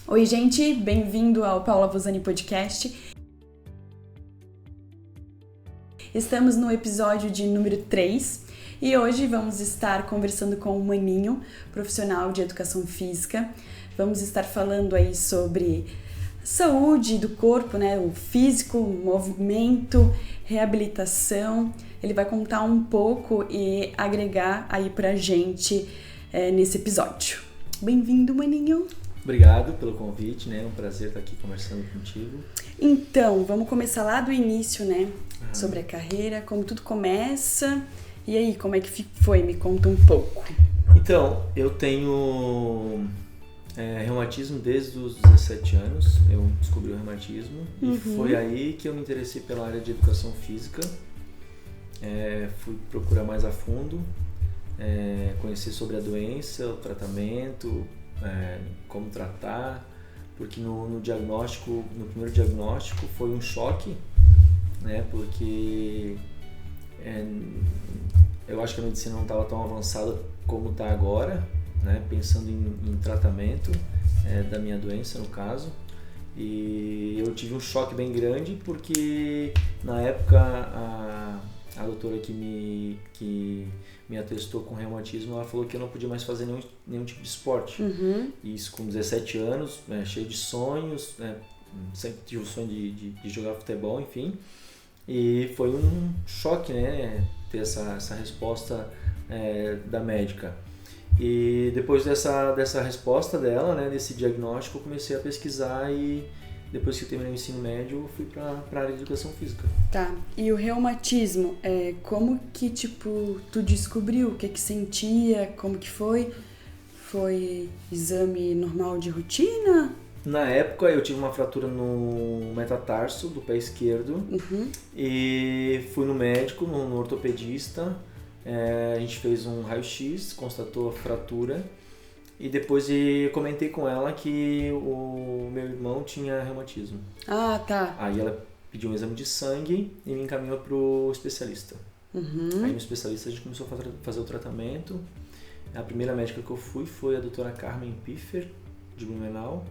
Oi, gente, bem-vindo ao Paula Vozani Podcast. Estamos no episódio de número 3 e hoje vamos estar conversando com o Maninho, profissional de educação física. Vamos estar falando aí sobre saúde do corpo, né? O físico, movimento, reabilitação. Ele vai contar um pouco e agregar aí pra gente nesse episódio. Bem-vindo, Maninho! Obrigado pelo convite, né? É um prazer estar aqui conversando contigo. Então, vamos começar lá do início, né? Sobre a carreira, como tudo começa. E aí, como é que foi? Me conta um pouco. Então, eu tenho reumatismo desde os 17 anos. Eu descobri o reumatismo e foi aí que eu me interessei pela área de educação física. Fui procurar mais a fundo, conhecer sobre a doença, o tratamento, como tratar, porque no primeiro diagnóstico foi um choque, né? Porque eu acho que a medicina não estava tão avançada como está agora, né? Pensando em tratamento da minha doença, no caso. E eu tive um choque bem grande porque na época a doutora que me atestou com reumatismo, ela falou que eu não podia mais fazer nenhum tipo de esporte. Isso com 17 anos, cheio de sonhos, sempre tive o sonho de jogar futebol, enfim. E foi um choque, né, ter essa resposta da médica. E depois dessa resposta dela, né, desse diagnóstico, eu comecei a pesquisar e depois que eu terminei o ensino médio, eu fui para a área de educação física. Tá, e o reumatismo, como que, tu descobriu? O que sentia? Como que foi? Foi exame normal de rotina? Na época, eu tive uma fratura no metatarso do pé esquerdo e fui no médico, no ortopedista. A gente fez um raio-x, constatou a fratura. E depois eu comentei com ela que o meu irmão tinha reumatismo. Ah, tá. Aí ela pediu um exame de sangue e me encaminhou pro especialista. Aí no especialista a gente começou a fazer o tratamento. A primeira médica que eu fui foi a doutora Carmen Piffer, de Blumenau.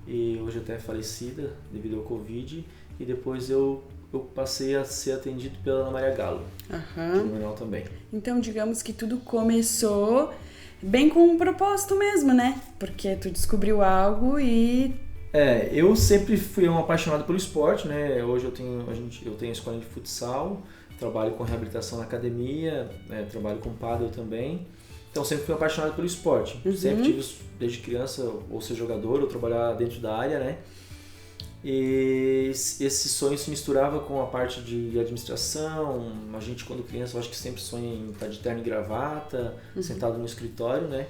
E hoje até é falecida devido ao Covid. E depois eu passei a ser atendido pela Ana Maria Galo, de Blumenau também. Então, digamos que tudo começou bem com um propósito mesmo, né? Porque tu descobriu algo e... eu sempre fui um apaixonado pelo esporte, né? Hoje eu tenho escola de futsal, trabalho com reabilitação na academia, trabalho com pádel também. Então sempre fui apaixonado pelo esporte. Sempre tive, desde criança, ou ser jogador ou trabalhar dentro da área, né? E esse sonho se misturava com a parte de administração. A gente, quando criança, eu acho que sempre sonha em estar de terno e gravata, sentado no escritório, né?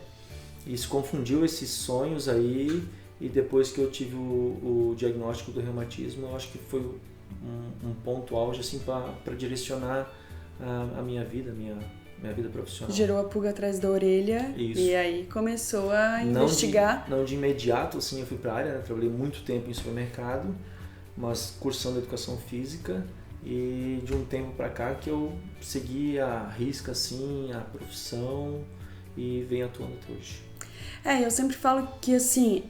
E isso confundiu esses sonhos aí. E depois que eu tive o diagnóstico do reumatismo, eu acho que foi um ponto auge assim, para direcionar a minha vida, minha vida profissional. Gerou a pulga atrás da orelha. Isso. E aí começou a investigar. Não de imediato, assim, eu fui para a área, né? Trabalhei muito tempo em supermercado, mas cursando educação física, e de um tempo para cá que eu segui a risca, assim, a profissão e venho atuando até hoje. Eu sempre falo que, assim,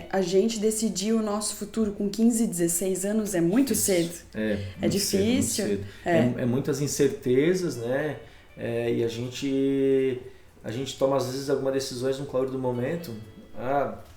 a gente decidir o nosso futuro com 15, 16 anos é muito cedo. É difícil. Cedo, muito cedo. Muitas incertezas, né? E a gente toma às vezes algumas decisões no calor do momento,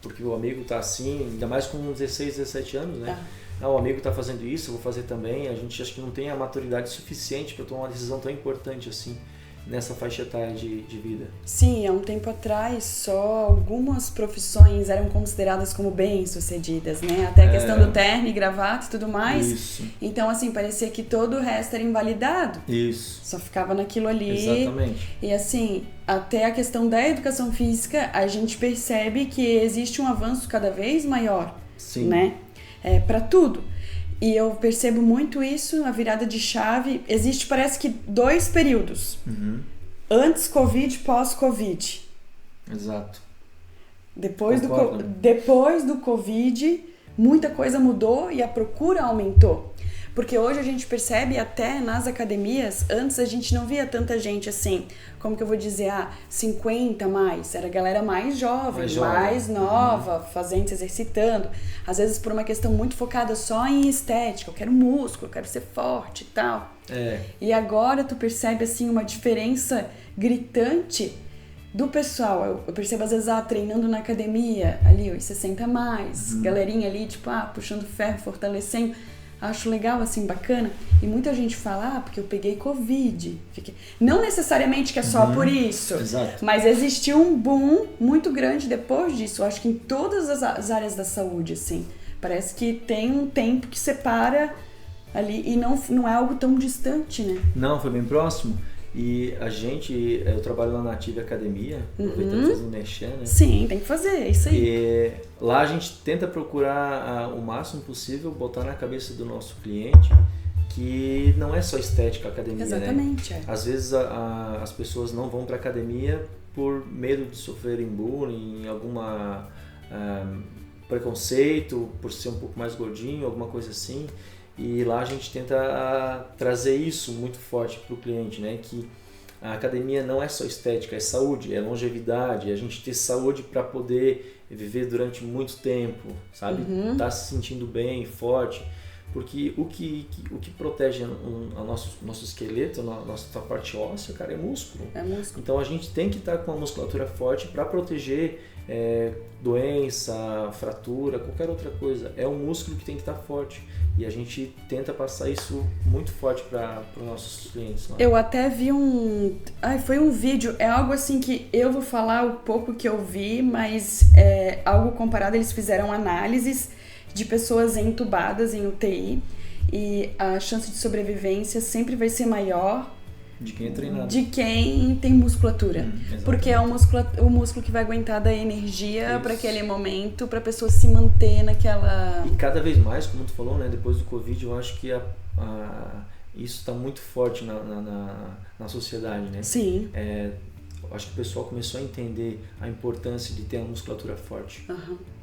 porque o amigo tá assim, ainda mais com 16, 17 anos, né? O amigo tá fazendo isso, eu vou fazer também. A gente acho que não tem a maturidade suficiente para tomar uma decisão tão importante assim nessa faixa etária de vida. Sim, há um tempo atrás só algumas profissões eram consideradas como bem-sucedidas, né? Até a questão do terno e gravata e tudo mais. Isso. Então, assim, parecia que todo o resto era invalidado. Isso. Só ficava naquilo ali. Exatamente. E assim, até a questão da educação física, a gente percebe que existe um avanço cada vez maior. Sim. Né? Para tudo. E eu percebo muito isso, a virada de chave. Existe, parece que, 2 períodos. Antes Covid, pós-Covid. Exato. Depois do Covid, muita coisa mudou e a procura aumentou. Porque hoje a gente percebe até nas academias, antes a gente não via tanta gente assim, como que eu vou dizer, 50 mais, era a galera mais jovem, mais nova, fazendo, se exercitando. Às vezes por uma questão muito focada só em estética, eu quero músculo, eu quero ser forte e tal. E agora tu percebe assim uma diferença gritante do pessoal. Eu percebo às vezes, treinando na academia, ali os 60 mais, galerinha ali, tipo, puxando ferro, fortalecendo. Acho legal, assim, bacana. E muita gente fala, porque eu peguei Covid. Não necessariamente que é só por isso. Exato. Mas existiu um boom muito grande depois disso. Eu acho que em todas as áreas da saúde, assim. Parece que tem um tempo que separa ali e não é algo tão distante, né? Não, foi bem próximo. E eu trabalho lá na Ative Academia, aproveitando fazer um merchan, né? Sim, tem que fazer, é isso aí. E lá a gente tenta procurar o máximo possível botar na cabeça do nosso cliente que não é só estética a academia, exatamente, né? Às vezes as pessoas não vão para a academia por medo de sofrerem bullying, alguma preconceito, por ser um pouco mais gordinho, alguma coisa assim. E lá a gente tenta trazer isso muito forte para o cliente, né? Que a academia não é só estética, é saúde, é longevidade, é a gente ter saúde para poder viver durante muito tempo, sabe? Tá se sentindo bem, forte. Porque o que protege o nosso esqueleto, a nossa parte óssea, cara, é músculo. É músculo. Então a gente tem que estar com a musculatura forte para proteger doença, fratura, qualquer outra coisa. É o músculo que tem que estar forte. E a gente tenta passar isso muito forte para os nossos clientes. Né? Eu até vi foi um vídeo, é algo assim que eu vou falar o pouco que eu vi, mas algo comparado, eles fizeram análises de pessoas entubadas em UTI e a chance de sobrevivência sempre vai ser maior de quem é treinado. De quem tem musculatura. Porque é o músculo que vai aguentar dar energia para aquele momento, para a pessoa se manter naquela... E cada vez mais, como tu falou, né, depois do Covid, eu acho que isso está muito forte na sociedade, né? Sim. Eu acho que o pessoal começou a entender a importância de ter uma musculatura forte.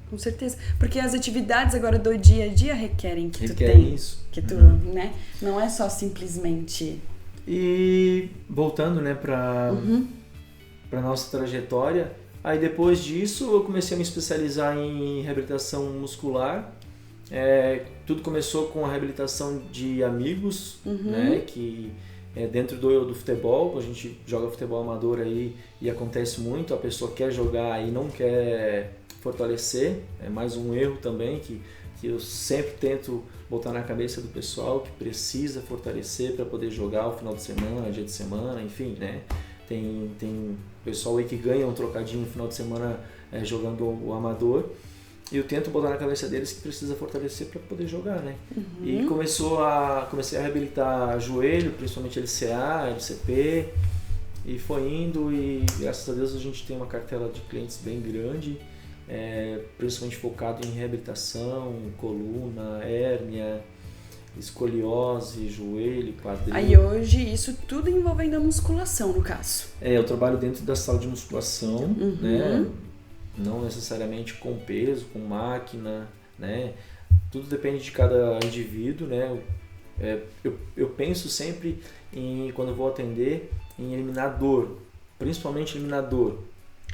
Com certeza. Porque as atividades agora do dia a dia requerem que tu tenha isso. Que tu, né? Não é só simplesmente... E voltando, né, para nossa trajetória, aí depois disso eu comecei a me especializar em reabilitação muscular. Tudo começou com a reabilitação de amigos, né, que dentro do futebol, a gente joga futebol amador aí e acontece muito, a pessoa quer jogar e não quer fortalecer, é mais um erro também que eu sempre tento botar na cabeça do pessoal que precisa fortalecer para poder jogar o final de semana, dia de semana, enfim, né? Tem pessoal aí que ganha um trocadinho no final de semana jogando o amador e eu tento botar na cabeça deles que precisa fortalecer para poder jogar, né? E comecei a reabilitar joelho, principalmente LCA, LCP, e foi indo e graças a Deus a gente tem uma cartela de clientes bem grande, principalmente focado em reabilitação, coluna, hérnia, escoliose, joelho, quadril. Aí hoje isso tudo envolvendo a musculação, no caso. Eu trabalho dentro da sala de musculação, né? Não necessariamente com peso, com máquina, né? Tudo depende de cada indivíduo, né? Eu penso sempre quando eu vou atender em eliminar dor, principalmente eliminar dor.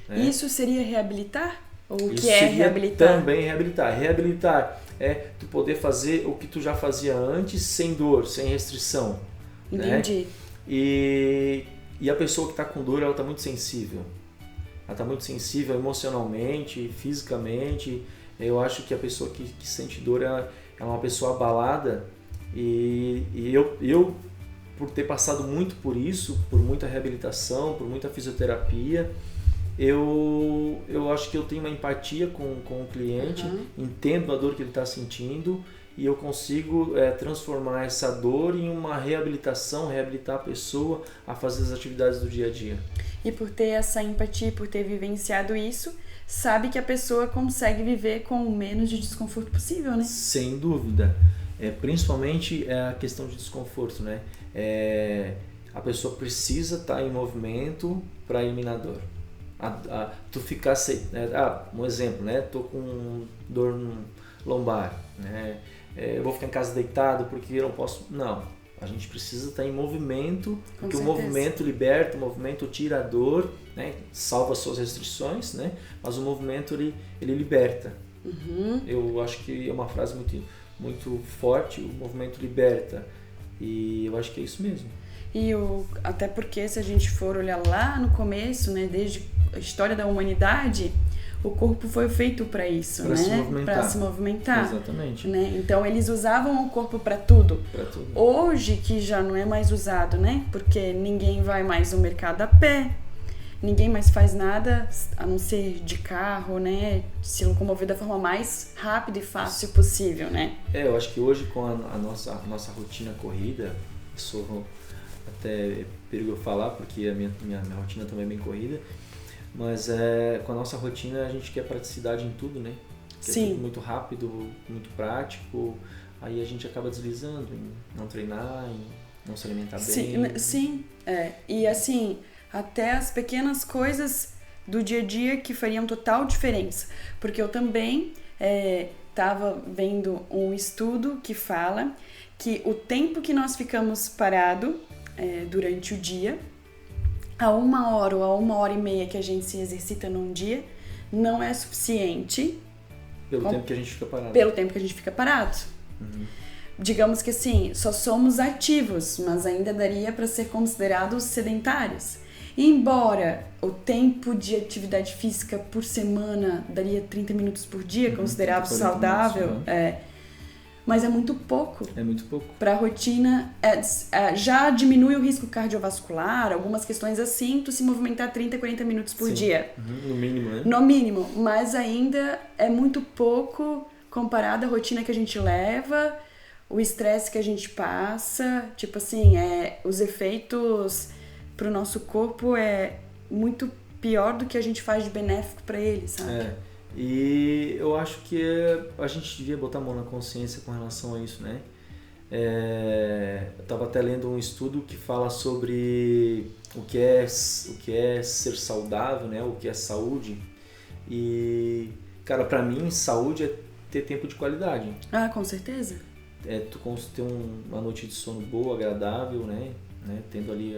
Né? Isso seria reabilitar? Ou o Isso que é reabilitar? Também reabilitar. Reabilitar é tu poder fazer o que tu já fazia antes sem dor, sem restrição. Entendi. Né? E a pessoa que está com dor, ela está muito sensível. Ela está muito sensível emocionalmente, fisicamente. Eu acho que a pessoa que sente dor é uma pessoa abalada. E eu, por ter passado muito por isso, por muita reabilitação, por muita fisioterapia, eu acho que eu tenho uma empatia com o cliente, entendo a dor que ele está sentindo e eu consigo transformar essa dor em uma reabilitação, reabilitar a pessoa a fazer as atividades do dia a dia. E por ter essa empatia, por ter vivenciado isso, sabe que a pessoa consegue viver com o menos de desconforto possível, né? Sem dúvida. Principalmente a questão de desconforto, né? A pessoa precisa estar em movimento para eliminar dor. Tu ficar um exemplo, né? Tô com dor no lombar, né? eu vou ficar em casa deitado porque eu não posso. Não, a gente precisa estar em movimento, porque o movimento liberta, o movimento tira a dor, né? Salva as suas restrições, né? Mas o movimento ele liberta. Eu acho que é uma frase muito forte, o movimento liberta, e eu acho que é isso mesmo. Até porque se a gente for olhar lá no começo, né, desde a história da humanidade, o corpo foi feito para isso, pra né? Para se movimentar. Exatamente. Né? Então eles usavam o corpo para tudo. Pra tudo. Hoje que já não é mais usado, né? Porque ninguém vai mais no mercado a pé, ninguém mais faz nada a não ser de carro, né? Se locomover da forma mais rápida e fácil possível, né? Eu acho que hoje com a nossa rotina corrida, isso até perigo eu falar porque a minha rotina também é bem corrida, mas com a nossa rotina a gente quer praticidade em tudo, né? Sim. É tudo muito rápido, muito prático, aí a gente acaba deslizando em não treinar, em não se alimentar bem. Sim, e assim, até as pequenas coisas do dia a dia que fariam total diferença, porque eu também estava vendo um estudo que fala que o tempo que nós ficamos parado durante o dia, a 1 hora ou a 1h30 que a gente se exercita num dia, não é suficiente pelo tempo que a gente fica parado. Pelo tempo que a gente fica parado. Digamos que assim, só somos ativos, mas ainda daria para ser considerados sedentários. E embora o tempo de atividade física por semana daria 30 minutos por dia, considerado saudável, minutos, mas é muito pouco. É muito pouco. Para a rotina, já diminui o risco cardiovascular, algumas questões assim, tu se movimentar 30, 40 minutos por dia. No mínimo, né? No mínimo, mas ainda é muito pouco comparado à rotina que a gente leva, o estresse que a gente passa, tipo assim, os efeitos pro nosso corpo é muito pior do que a gente faz de benéfico para ele, sabe? E eu acho que a gente devia botar a mão na consciência com relação a isso, né? Eu estava até lendo um estudo que fala sobre o que é ser saudável, né? O que é saúde. E, cara, para mim, saúde é ter tempo de qualidade. Ah, com certeza. Tu ter uma noite de sono boa, agradável, né? Tendo ali,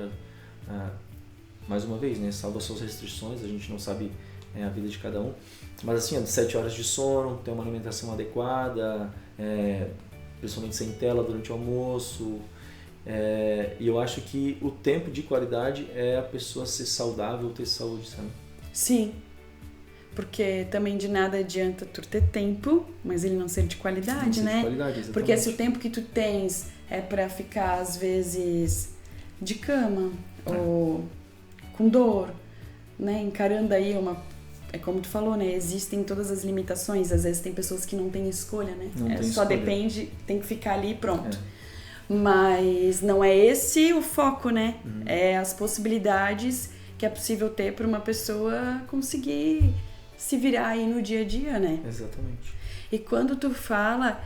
mais uma vez, né? Salvo as suas restrições, a gente não sabe a vida de cada um. Mas assim, 7 horas de sono, ter uma alimentação adequada, principalmente sem tela durante o almoço. E eu acho que o tempo de qualidade é a pessoa ser saudável, ter saúde, sabe? Sim, porque também de nada adianta tu ter tempo, mas ele não ser de qualidade, né? De qualidade, exatamente. Porque se o tempo que tu tens é pra ficar, às vezes, de cama ou com dor, né? Encarando aí como tu falou, né? Existem todas as limitações. Às vezes tem pessoas que não têm escolha, né? Só depende, tem que ficar ali e pronto. Mas não é esse o foco, né? É as possibilidades que é possível ter para uma pessoa conseguir se virar aí no dia a dia, né? Exatamente. E quando tu fala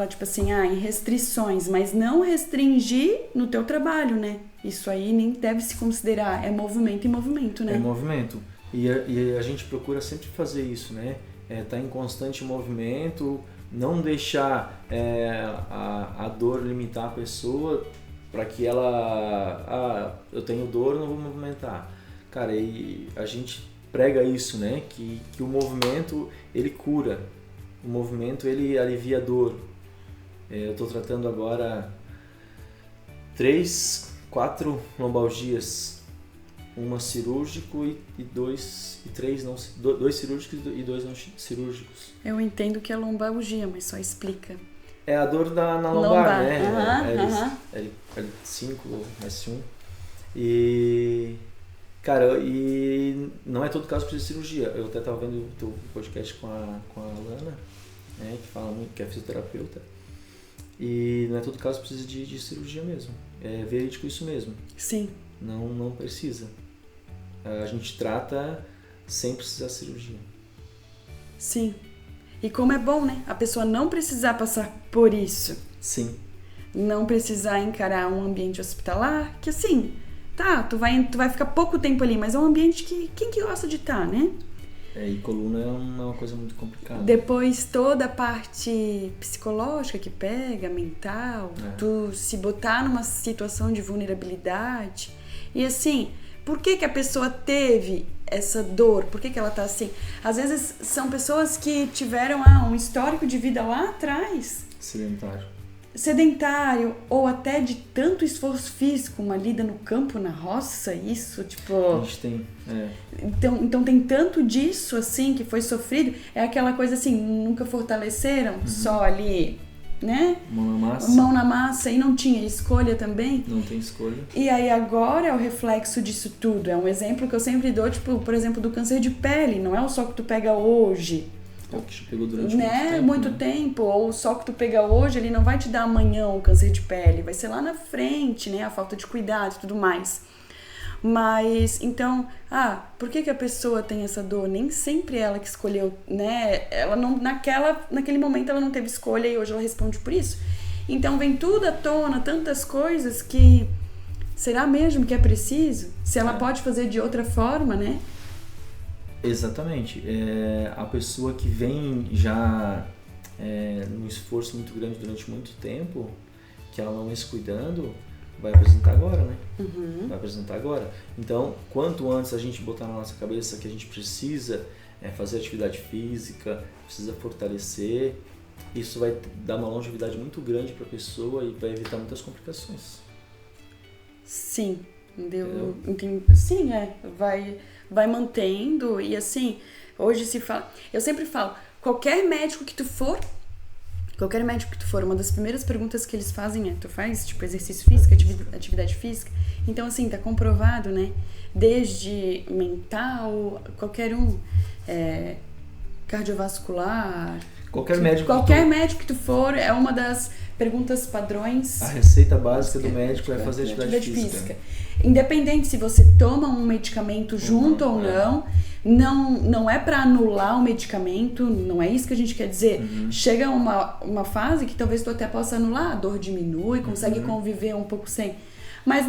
tipo assim, em restrições, mas não restringir no teu trabalho, né? Isso aí nem deve se considerar, é movimento em movimento, né? É movimento. E a gente procura sempre fazer isso, né? Tá em constante movimento, não deixar a dor limitar a pessoa para que ela... eu tenho dor, não vou movimentar. Cara, e a gente prega isso, né? Que o movimento, ele cura. O movimento, ele alivia a dor. Eu estou tratando agora 4 lombalgias, uma cirúrgico e 2 cirúrgicos e 2 não cirúrgicos. Eu entendo que é lombalgia, mas só explica. É a dor na lombar, né? L5 ou S1. E, cara, e não é todo caso que precisa de cirurgia. Eu até estava vendo o teu podcast com a Alana, né, que fala muito, que é fisioterapeuta. E não é todo caso que precisa de cirurgia mesmo. É verídico isso mesmo. Sim. Não precisa. A gente trata sem precisar de cirurgia. Sim. E como é bom, né? A pessoa não precisar passar por isso. Sim. Não precisar encarar um ambiente hospitalar, que assim, tu vai ficar pouco tempo ali, mas é um ambiente que quem que gosta de estar, né? E coluna é uma coisa muito complicada. Depois toda a parte psicológica que pega, mental, tu se botar numa situação de vulnerabilidade. E assim, por que a pessoa teve essa dor? Por que ela tá assim? Às vezes são pessoas que tiveram um histórico de vida lá atrás. Sedentário, ou até de tanto esforço físico, uma lida no campo, na roça, isso, tipo... A gente tem, Então tem tanto disso, assim, que foi sofrido, é aquela coisa assim, nunca fortaleceram, só ali, né? Mão na massa, e não tinha escolha também. Não tem escolha. E aí agora é o reflexo disso tudo, é um exemplo que eu sempre dou, tipo, por exemplo, do câncer de pele, não é o só que tu pega hoje, ou que te pegou durante muito tempo, ou só que tu pega hoje, ele não vai te dar amanhã o câncer de pele, vai ser lá na frente, né, a falta de cuidado e tudo mais. Mas, então, por que a pessoa tem essa dor? Nem sempre ela que escolheu, né, ela não, naquele momento ela não teve escolha e hoje ela responde por isso. Então vem tudo à tona, tantas coisas que, será mesmo que é preciso? Se ela pode fazer de outra forma, né? Exatamente. A pessoa que vem já num esforço muito grande durante muito tempo, que ela não vem se cuidando, vai apresentar agora, né? Vai apresentar agora. Então, quanto antes a gente botar na nossa cabeça que a gente precisa fazer atividade física, precisa fortalecer, isso vai dar uma longevidade muito grande para a pessoa e vai evitar muitas complicações. Sim, sim, vai mantendo. E assim, hoje se fala, eu sempre falo, qualquer médico que tu for, uma das primeiras perguntas que eles fazem tu faz tipo exercício físico, atividade física? Então assim, tá comprovado, né, desde mental, qualquer cardiovascular, qualquer médico que tu for, é uma das perguntas padrões. A receita básica do médico é fazer atividade física. Independente se você toma um medicamento junto ou não é para anular o medicamento, não é isso que a gente quer dizer. Chega uma fase que talvez tu até possa anular, a dor diminui, consegue conviver um pouco sem. Mas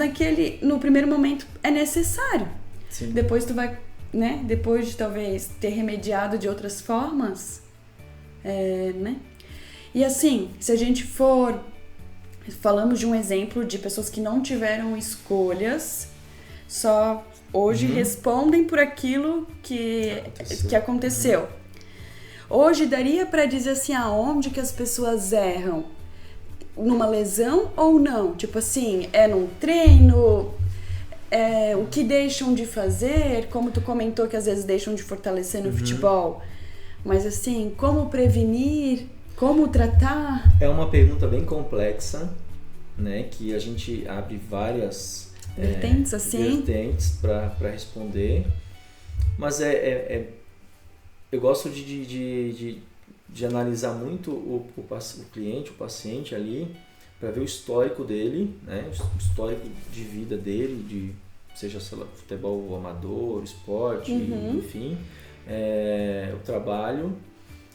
no primeiro momento é necessário. Sim. Depois tu vai, né? Depois de talvez ter remediado de outras formas, né? E assim, se a gente falamos de um exemplo de pessoas que não tiveram escolhas, só hoje respondem por aquilo que aconteceu. Hoje daria para dizer assim, aonde que as pessoas erram? Numa lesão ou não? Tipo assim, num treino, o que deixam de fazer, como tu comentou que às vezes deixam de fortalecer no futebol. Mas assim, como prevenir? Como tratar? É uma pergunta bem complexa, né? Que a gente abre várias vertentes para responder. Mas eu gosto de analisar muito o cliente, o paciente ali, para ver o histórico dele, né? O histórico de vida dele, seja futebol amador, esporte, enfim, o trabalho.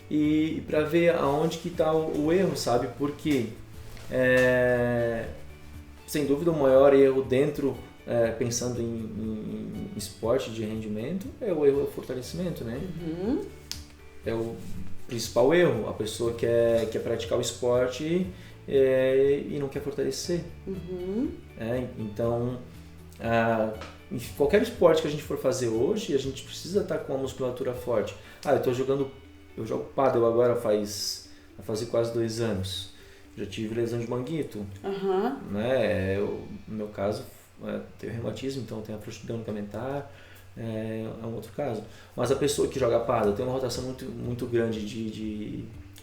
E para ver aonde que está o erro, sabe? Porque sem dúvida o maior erro dentro, pensando em esporte de rendimento, é o fortalecimento, né? É o principal erro. A pessoa quer praticar o esporte e não quer fortalecer. Então, em qualquer esporte que a gente for fazer hoje, a gente precisa estar com a musculatura forte. Eu jogo pádel agora vai fazer quase 2 anos. Já tive lesão de manguito. Né? No meu caso, tenho reumatismo, então tenho a protrusão ligamentar. É um outro caso. Mas a pessoa que joga pádel tem uma rotação muito, muito grande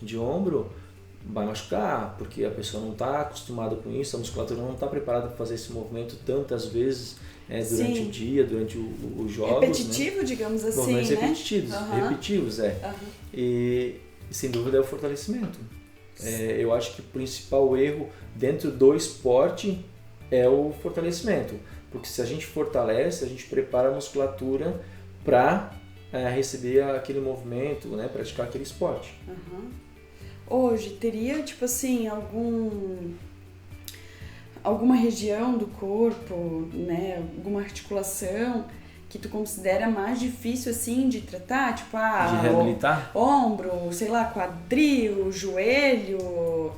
de ombro, vai machucar, porque a pessoa não está acostumada com isso, a musculatura não está preparada para fazer esse movimento tantas vezes durante o dia, durante os jogos. Repetitivo, né? Digamos assim, movimentos né? repetitivos, E sem dúvida é o fortalecimento. Eu acho que o principal erro dentro do esporte é o fortalecimento, porque se a gente fortalece, a gente prepara a musculatura para receber aquele movimento, né? Praticar aquele esporte. Hoje teria, tipo assim, alguma região do corpo, né, alguma articulação que tu considera mais difícil, assim, de tratar? Tipo, De reabilitar? Ombro, sei lá, quadril, joelho,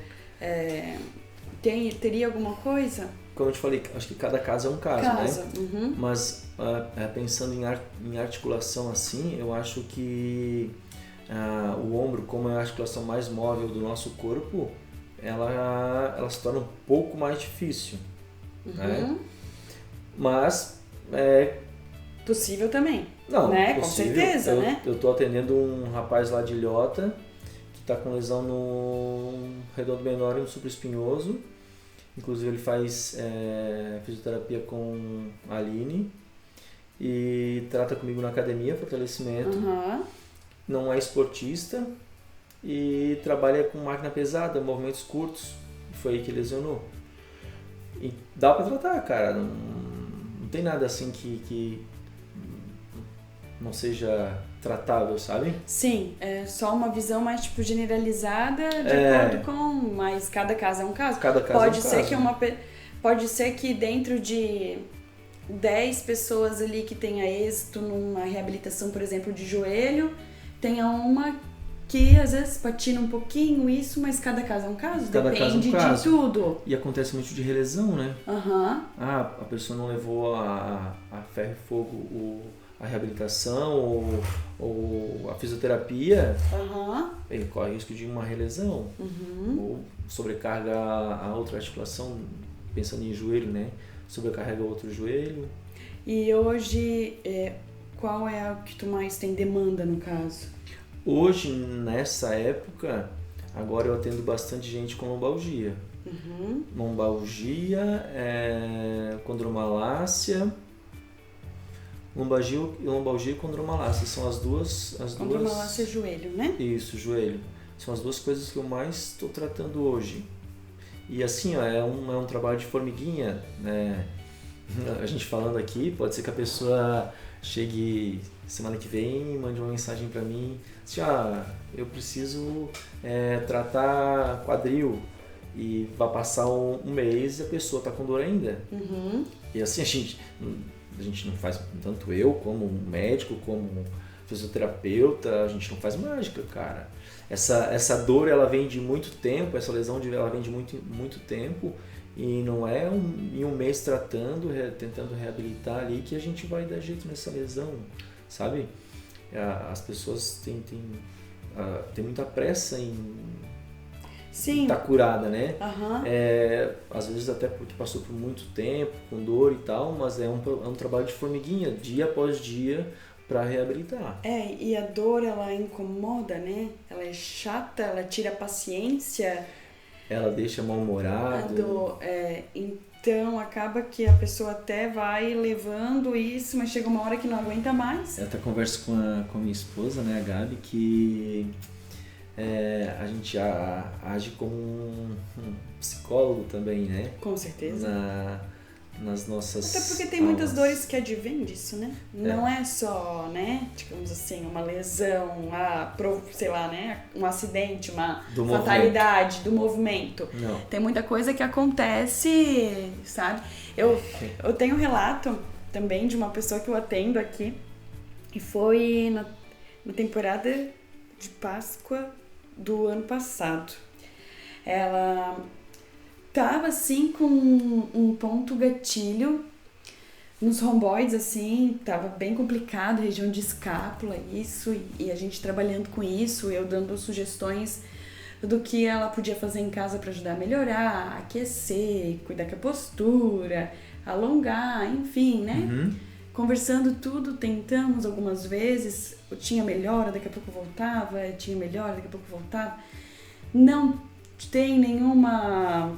teria alguma coisa? Como eu te falei, acho que cada caso é um caso, né? Uhum. Mas pensando em articulação assim, eu acho que o ombro, como é a articulação mais móvel do nosso corpo, ela se torna um pouco mais difícil, né? Mas possível também. Não, né? possível. Com certeza, né? Eu tô atendendo um rapaz lá de Ilhota que tá com lesão no redondo menor e no supraespinhoso. Inclusive ele faz fisioterapia com a Aline e trata comigo na academia, fortalecimento. Não é esportista e trabalha com máquina pesada, movimentos curtos. Foi aí que lesionou. E dá pra tratar, cara. Não tem nada assim que não seja tratável, sabe? Sim, é só uma visão mais tipo generalizada de acordo com, mas cada caso é um caso. Cada caso pode é um ser caso. que pode ser que dentro de 10 pessoas ali que tenha êxito numa reabilitação, por exemplo, de joelho, tenha uma que às vezes patina um pouquinho isso, mas cada caso é um caso, depende de tudo. E acontece muito de relesão, né? A pessoa não levou a ferro e fogo a reabilitação ou a fisioterapia, ele corre risco de uma relesão. Ou sobrecarga a outra articulação, pensando em joelho, né? Sobrecarrega outro joelho. E hoje, qual é o que tu mais tem demanda no caso? Hoje, nessa época, agora eu atendo bastante gente com lombalgia. Lombalgia, condromalácia. Lombalgia e condromalácia são as duas... Condromalácia é joelho, né? Isso, joelho. São as duas coisas que eu mais estou tratando hoje. E assim, é um trabalho de formiguinha, né? A gente falando aqui, pode ser que a pessoa chegue semana que vem e mande uma mensagem para mim, assim, eu preciso tratar quadril, e vai passar um mês e a pessoa tá com dor ainda. E assim, a gente não faz, tanto eu como médico, como fisioterapeuta, a gente não faz mágica, cara. Essa dor, ela vem de muito tempo, essa lesão ela vem de muito tempo, e não é em um mês tratando, tentando reabilitar ali, que a gente vai dar jeito nessa lesão, sabe? As pessoas têm muita pressa em estar curada, né? Às vezes até porque passou por muito tempo, com dor e tal, mas é um trabalho de formiguinha, dia após dia, para reabilitar. E a dor, ela incomoda, né? Ela é chata, ela tira a paciência. Ela deixa mal-humorado. Então acaba que a pessoa até vai levando isso, mas chega uma hora que não aguenta mais. Eu até converso com a minha esposa, né, a Gabi, que a gente age como um psicólogo também, né? Com certeza. Nas nossas... Até porque tem muitas dores que advêm disso, né? Não é só, né, digamos assim, uma lesão, sei lá, né, um acidente, uma fatalidade do movimento. Não. Tem muita coisa que acontece, sabe? Eu tenho um relato também de uma pessoa que eu atendo aqui, e foi na temporada de Páscoa do ano passado. Ela tava assim com um ponto gatilho nos romboides, assim, tava bem complicado, região de escápula, isso, e a gente trabalhando com isso, eu dando sugestões do que ela podia fazer em casa para ajudar a melhorar, aquecer, cuidar com a postura, alongar, enfim, né? Conversando tudo, tentamos algumas vezes, eu tinha melhora, daqui a pouco voltava, tinha melhora, daqui a pouco voltava. Não tem nenhuma...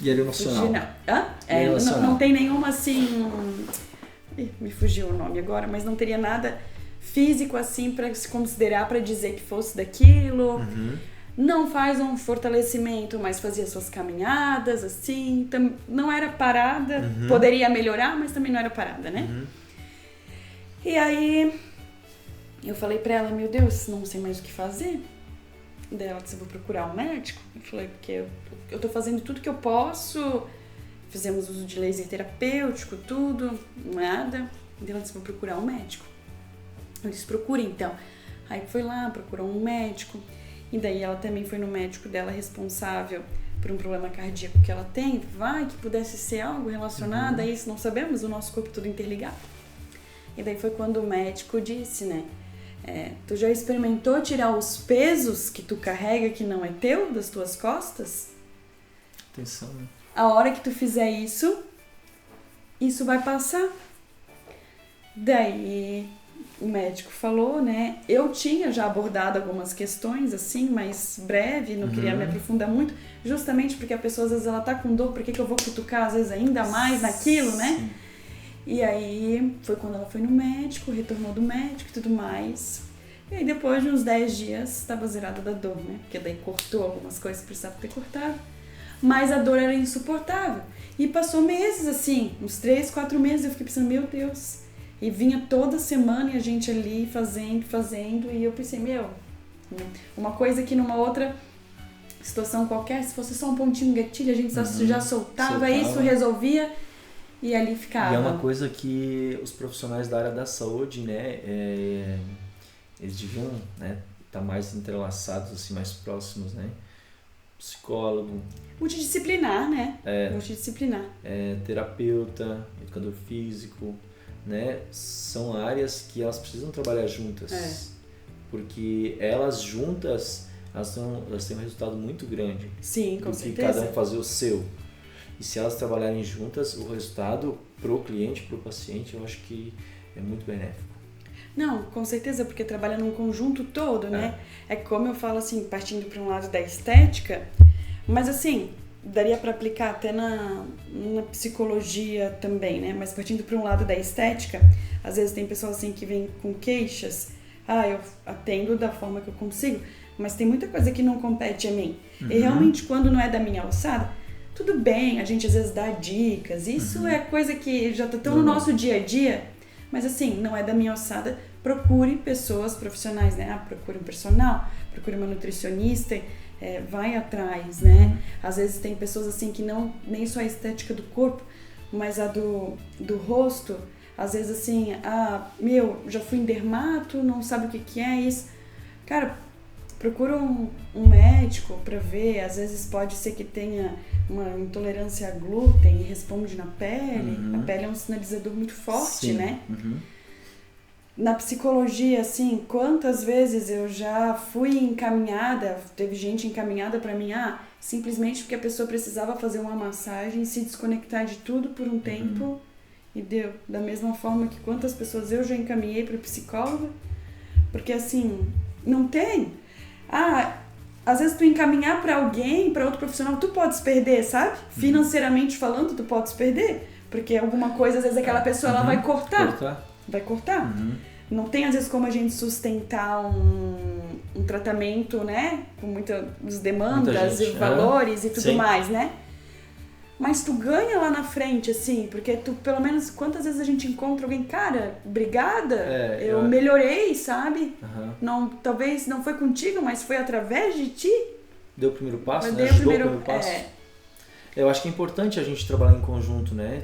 E ele emocional? Não tem nenhuma assim... Me fugiu o nome agora, mas não teria nada físico assim para se considerar, para dizer que fosse daquilo. Não faz um fortalecimento, mas fazia suas caminhadas, assim. Não era parada, poderia melhorar, mas também não era parada, né? E aí eu falei pra ela, meu Deus, não sei mais o que fazer. Daí ela disse, eu vou procurar um médico. Eu falei, porque eu tô fazendo tudo que eu posso. Fizemos uso de laser terapêutico, tudo, nada. Então ela disse, vou procurar um médico. Eu disse, procura então. Aí foi lá, procurou um médico. E daí ela também foi no médico dela responsável por um problema cardíaco que ela tem. Vai que pudesse ser algo relacionado a isso, não sabemos, o nosso corpo tudo interligado. E daí foi quando o médico disse, né? Tu já experimentou tirar os pesos que tu carrega que não é teu, das tuas costas? Atenção, né? A hora que tu fizer isso vai passar. Daí o médico falou, né? Eu tinha já abordado algumas questões assim, mais breve, não queria me aprofundar muito, justamente porque a pessoa às vezes ela tá com dor, por que eu vou cutucar às vezes ainda mais naquilo, né? Sim. E aí foi quando ela foi no médico, retornou do médico e tudo mais. E aí depois de uns 10 dias estava zerada da dor, né? Porque daí cortou algumas coisas que precisava ter cortado. Mas a dor era insuportável. E passou meses assim, uns 3, 4 meses, eu fiquei pensando, meu Deus. E vinha toda semana e a gente ali fazendo. E eu pensei, uma coisa que numa outra situação qualquer, se fosse só um pontinho gatilho, a gente já soltava isso, resolvia. E ali ficava. E é uma coisa que os profissionais da área da saúde, né, eles deviam, né, estar mais entrelaçados, assim, mais próximos, né? Psicólogo. Multidisciplinar, né? Multidisciplinar. Terapeuta, educador físico, né? São áreas que elas precisam trabalhar juntas. Porque elas juntas, elas têm um resultado muito grande. Sim, com certeza. Que cada um fazer o seu. E se elas trabalharem juntas, o resultado pro cliente, pro paciente, eu acho que é muito benéfico. Não, com certeza, porque trabalha num conjunto todo, né? É como eu falo assim, partindo para um lado da estética, mas assim, daria para aplicar até na psicologia também, né? Mas partindo para um lado da estética, às vezes tem pessoas assim que vêm com queixas, eu atendo da forma que eu consigo, mas tem muita coisa que não compete a mim. E realmente, quando não é da minha alçada, tudo bem, a gente às vezes dá dicas, isso é coisa que já tá tão no nosso dia a dia, mas assim, não é da minha alçada, procure pessoas profissionais, né? Procure um personal, procure uma nutricionista, vai atrás, né? Às vezes tem pessoas assim que não, nem só a estética do corpo, mas a do rosto, às vezes assim, já fui em dermato, não sabe o que é isso. Cara, procura um médico para ver, às vezes pode ser que tenha uma intolerância a glúten e responde na pele. A pele é um sinalizador muito forte, né? Na psicologia, assim, quantas vezes eu já fui encaminhada, teve gente encaminhada para mim, simplesmente porque a pessoa precisava fazer uma massagem, se desconectar de tudo por um tempo, e deu. Da mesma forma que quantas pessoas eu já encaminhei para psicóloga, porque assim, não tem. Às vezes tu encaminhar para alguém, para outro profissional, tu podes perder, sabe? Financeiramente falando, tu podes perder, porque alguma coisa, às vezes aquela pessoa ela vai cortar. Vai cortar. Não tem, às vezes, como a gente sustentar um tratamento, né? Com muitas demandas e valores e tudo mais, né? Mas tu ganha lá na frente, assim, porque tu, pelo menos, quantas vezes a gente encontra alguém, cara, obrigada, eu melhorei, sabe? Não, talvez não foi contigo, mas foi através de ti. Deu o primeiro passo, né? Ajudou o primeiro passo. Eu acho que é importante a gente trabalhar em conjunto, né?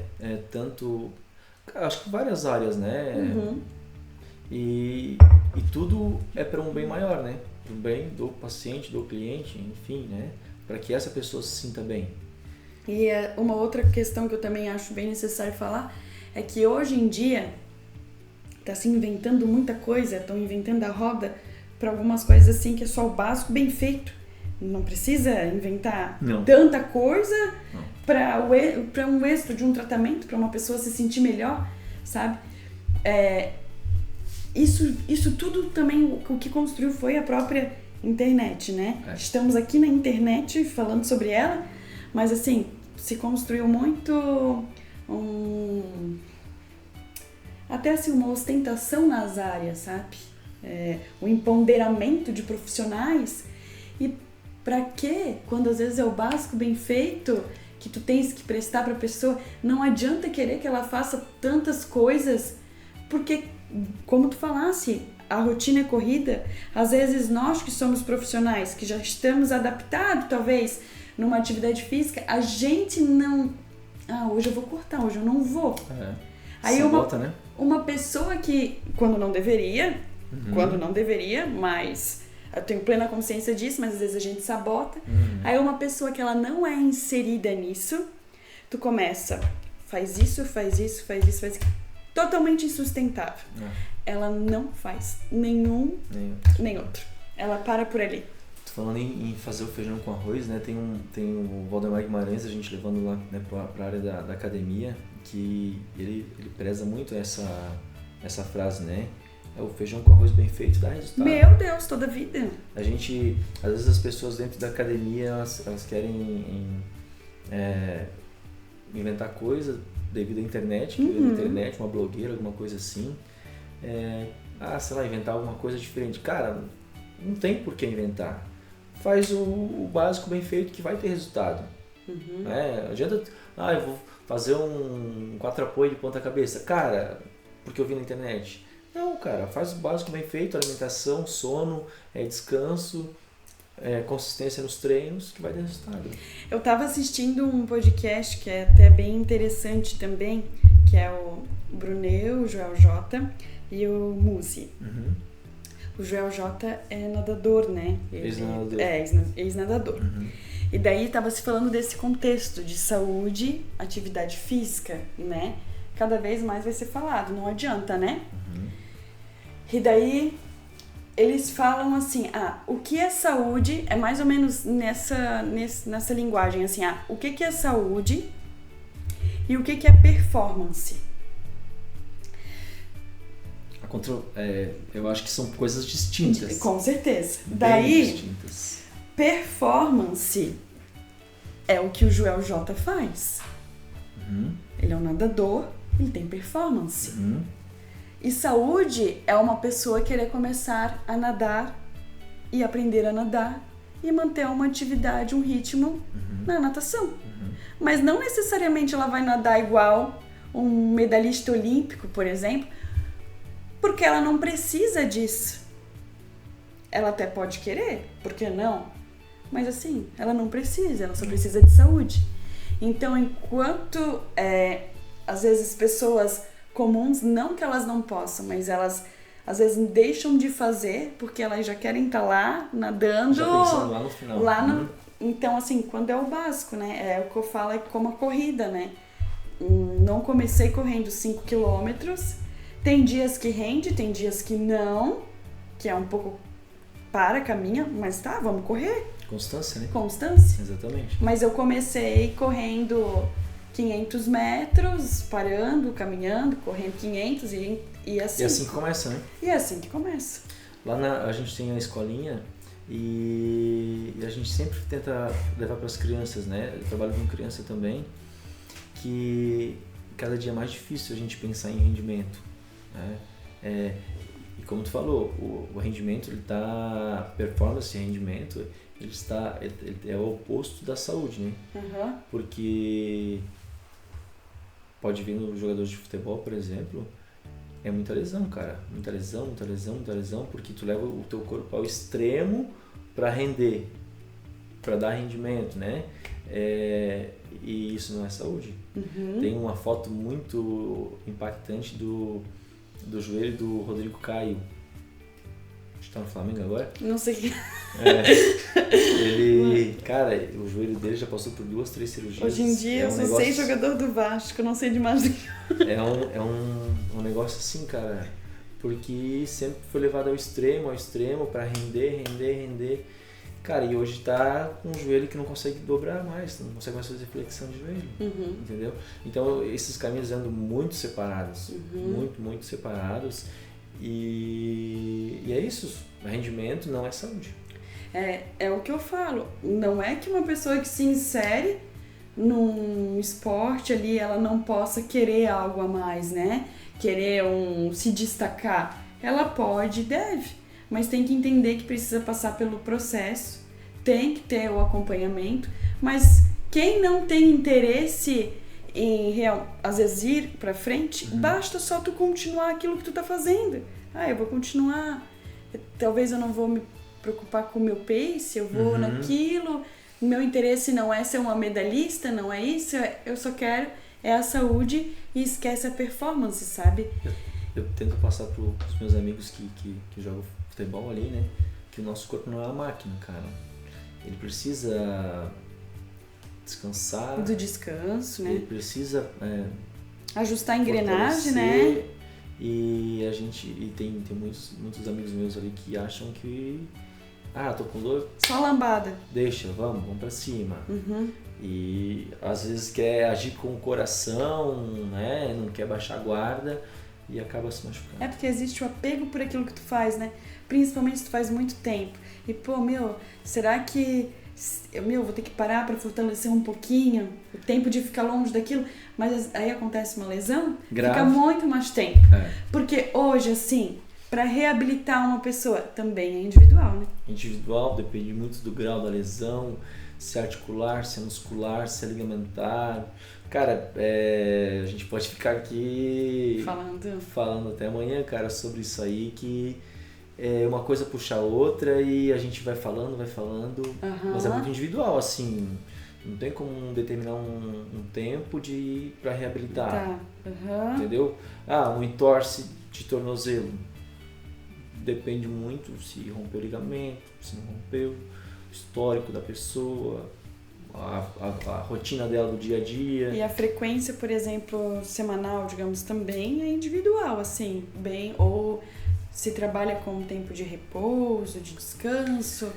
Tanto... Acho que várias áreas, né? E tudo é para um bem maior, né? Para um bem do paciente, do cliente, enfim, né? Para que essa pessoa se sinta bem. E uma outra questão que eu também acho bem necessário falar é que hoje em dia está se inventando muita coisa, estão inventando a roda para algumas coisas assim que é só o básico bem feito. Não precisa inventar tanta coisa para um êxito de um tratamento, para uma pessoa se sentir melhor, sabe? Isso tudo também, o que construiu foi a própria internet, né? Estamos aqui na internet falando sobre ela, mas assim, se construiu muito até assim uma ostentação nas áreas, sabe? O empoderamento de profissionais. E pra quê? Quando às vezes é o básico bem feito que tu tens que prestar pra pessoa, não adianta querer que ela faça tantas coisas, porque, como tu falasse, a rotina é corrida. Às vezes nós que somos profissionais, que já estamos adaptados talvez numa atividade física, a gente não... hoje eu vou cortar, hoje eu não vou. Aí sabota, né? uma pessoa que, quando não deveria, mas eu tenho plena consciência disso, mas às vezes a gente sabota. Aí uma pessoa que ela não é inserida nisso, tu começa, faz isso, totalmente insustentável. Ela não faz nem outro. Ela para por ali. Tô falando em fazer o feijão com arroz, né? Tem o Valdemar Guimarães, a gente levando lá, né, pra área da academia, que ele preza muito essa frase, né? É o feijão com arroz bem feito dá resultado. Meu Deus, toda a vida. A gente, às vezes as pessoas dentro da academia, elas querem inventar coisa devido à internet, uma blogueira, alguma coisa assim. Sei lá, inventar alguma coisa diferente. Cara, não tem por que inventar. Faz o básico bem feito que vai ter resultado. Não adianta, eu vou fazer um 4 apoio de ponta cabeça. Cara, porque eu vi na internet. Não, cara, faz o básico bem feito, alimentação, sono, descanso, consistência nos treinos, que vai dar resultado. Eu tava assistindo um podcast que é até bem interessante também, que é o Bruneu, o Joel J e o Musi. O Joel J é nadador, né? Ex-nadador. Ex-nadador. E daí tava se falando desse contexto de saúde, atividade física, né? Cada vez mais vai ser falado, não adianta, né? E daí eles falam assim, o que é saúde, é mais ou menos nessa linguagem, assim, o que é saúde e o que é performance. Eu acho que são coisas distintas. Com certeza. Bem Daí, distintas. Performance é o que o Joel J faz. Ele é um nadador, ele tem performance. E saúde é uma pessoa querer começar a nadar e aprender a nadar e manter uma atividade, um ritmo na natação. Mas não necessariamente ela vai nadar igual um medalhista olímpico, por exemplo, porque ela não precisa disso. Ela até pode querer, por que não? Mas assim, ela não precisa, ela só precisa de saúde. Então, enquanto às vezes pessoas comuns, não que elas não possam, mas elas às vezes deixam de fazer porque elas já querem estar lá nadando. Já pensando lá no final. Então, assim, quando é o básico, né? É o que eu falo, é como a corrida, né? Não comecei correndo 5 quilômetros. Tem dias que rende, tem dias que não, que é um pouco caminha, mas vamos correr. Constância, né? Constância. Exatamente. Mas eu comecei correndo 500 metros, parando, caminhando, correndo 500 e assim. E assim que começa, né? E é assim que começa. Lá a gente tem a escolinha e a gente sempre tenta levar para as crianças, né? Eu trabalho com criança também, que cada dia é mais difícil a gente pensar em rendimento, né? E como tu falou, o rendimento, performance e rendimento, ele é o oposto da saúde, né? Porque pode vir no jogador de futebol, por exemplo, é muita lesão, cara. Muita lesão, porque tu leva o teu corpo ao extremo para render, para dar rendimento, né? E isso não é saúde. Tem uma foto muito impactante do joelho do Rodrigo Caio. Acho que tá no Flamengo agora. Não sei o que. Ele, cara, o joelho dele já passou por 2, 3 cirurgias. Hoje em dia eu só sei jogador do Vasco, não sei de mais do que. É um negócio assim, cara, porque sempre foi levado ao extremo para render. Cara, e hoje tá com um joelho que não consegue dobrar mais, não consegue mais fazer flexão de joelho, entendeu? Então esses caminhos andam muito separados, muito separados, e é isso, rendimento não é saúde. É o que eu falo, não é que uma pessoa que se insere num esporte ali, ela não possa querer algo a mais, né? Querer se destacar. Ela pode e deve, mas tem que entender que precisa passar pelo processo, tem que ter o acompanhamento, mas quem não tem interesse em, às vezes, ir pra frente, basta só tu continuar aquilo que tu tá fazendo. Eu vou continuar, talvez eu não vou me preocupar com o meu pace, eu vou naquilo, meu interesse não é ser uma medalhista, não é isso, eu só quero é a saúde e esquece a performance, sabe? Eu tento passar para os meus amigos que jogam futebol ali, né? Que o nosso corpo não é uma máquina, cara. Ele precisa descansar. Do descanso, né? Ele precisa ajustar a engrenagem, né? E tem muitos amigos meus ali que acham que tô com dor. Só lambada. Deixa, vamos pra cima. Uhum. E às vezes quer agir com o coração, né? Não quer baixar a guarda e acaba se machucando. É porque existe o apego por aquilo que tu faz, né? Principalmente se tu faz muito tempo. E será que vou ter que parar para fortalecer um pouquinho o tempo de ficar longe daquilo, mas aí acontece uma lesão, grave. Fica muito mais tempo. Porque hoje, assim, para reabilitar uma pessoa também é individual, né? Individual, depende muito do grau da lesão, se é articular, se é muscular, se é ligamentar. Cara, a gente pode ficar aqui falando até amanhã, cara, sobre isso aí, que uma coisa puxa a outra e a gente vai falando, mas é muito individual, assim, não tem como determinar um tempo para reabilitar, entendeu? Um entorse de tornozelo, depende muito se rompeu o ligamento, se não rompeu, o histórico da pessoa, a rotina dela do dia a dia. E a frequência, por exemplo, semanal, digamos, também é individual, assim, ou se trabalha com um tempo de repouso, de descanso.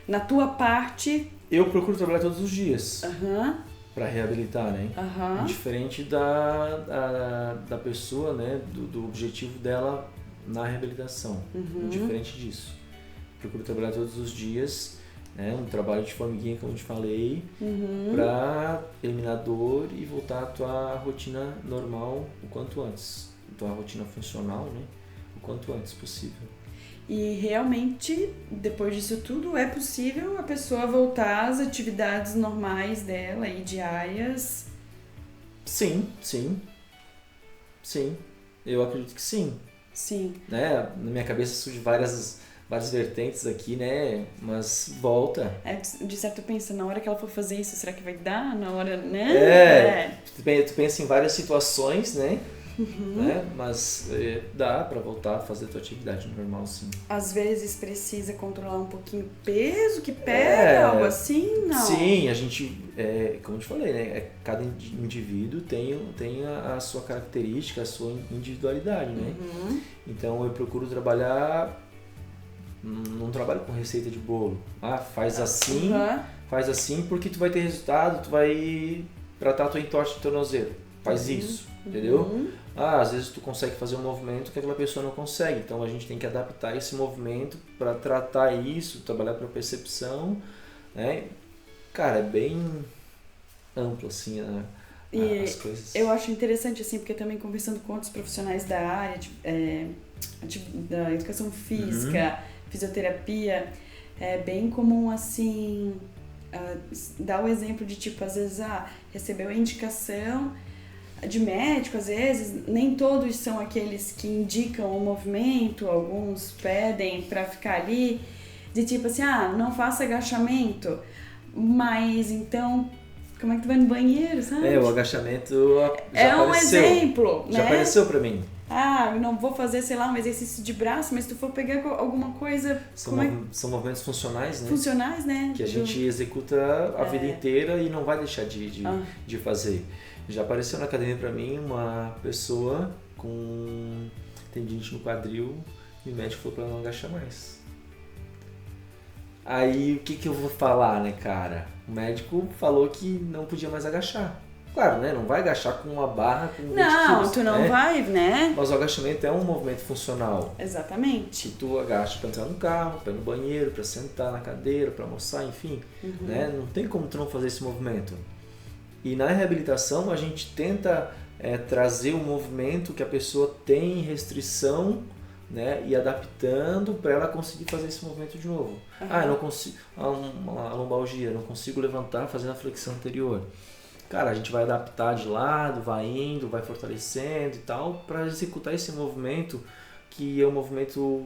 Na tua parte... Eu procuro trabalhar todos os dias para reabilitar, né? Diferente da pessoa, né? Do objetivo dela na reabilitação. Diferente disso. Procuro trabalhar todos os dias, né? Um trabalho de formiguinha, como eu te falei, para eliminar dor e voltar à tua rotina normal o quanto antes. A tua rotina funcional, né? O quanto antes possível. E realmente, depois disso tudo, é possível a pessoa voltar às atividades normais dela e diárias? Sim. Eu acredito que sim. Sim. Né? Na minha cabeça surgem várias vertentes aqui, né? Mas volta. De certo, pensa, na hora que ela for fazer isso, será que vai dar? Na hora, né? Tu pensa em várias situações, né? Né? Mas dá pra voltar a fazer a tua atividade normal, sim. Às vezes precisa controlar um pouquinho o peso que pega, algo assim, não? Sim, a gente, como eu te falei, né? Cada indivíduo tem a sua característica, a sua individualidade, né? Então eu procuro trabalhar, não trabalho com receita de bolo. Faz assim porque tu vai ter resultado, tu vai tratar a tua entorse de tornozelo. Faz isso, entendeu? Às vezes tu consegue fazer um movimento que aquela pessoa não consegue, então a gente tem que adaptar esse movimento para tratar isso, trabalhar para percepção, né? Cara, é bem amplo assim as coisas. Eu acho interessante assim, porque também conversando com outros profissionais da área da educação física, fisioterapia, é bem comum assim dar o exemplo de tipo, às vezes recebeu a indicação de médico, às vezes, nem todos são aqueles que indicam o movimento, alguns pedem pra ficar ali, de tipo assim, não faça agachamento, mas então, como é que tu vai no banheiro, sabe? O agachamento já apareceu. Um exemplo, né? Já apareceu pra mim. Não vou fazer, sei lá, um exercício de braço, mas se tu for pegar alguma coisa... São movimentos funcionais, né? Funcionais, né? Que a gente executa a vida inteira e não vai deixar de fazer. Já apareceu na academia pra mim uma pessoa com tendinite no quadril e o médico falou pra ela não agachar mais. Aí o que eu vou falar, né, cara? O médico falou que não podia mais agachar. Claro, né? Não vai agachar com uma barra com 20 quilos. Tu não vai, né? Mas o agachamento é um movimento funcional. Exatamente. Que tu agacha pra entrar no carro, pra ir no banheiro, pra sentar na cadeira, pra almoçar, enfim. Né? Não tem como tu não fazer esse movimento. E na reabilitação a gente tenta trazer o movimento que a pessoa tem restrição, né, e adaptando para ela conseguir fazer esse movimento de novo. Eu não consigo, uma lombalgia, não consigo levantar fazendo a flexão anterior. Cara, a gente vai adaptar de lado, vai indo, vai fortalecendo e tal, para executar esse movimento que é um movimento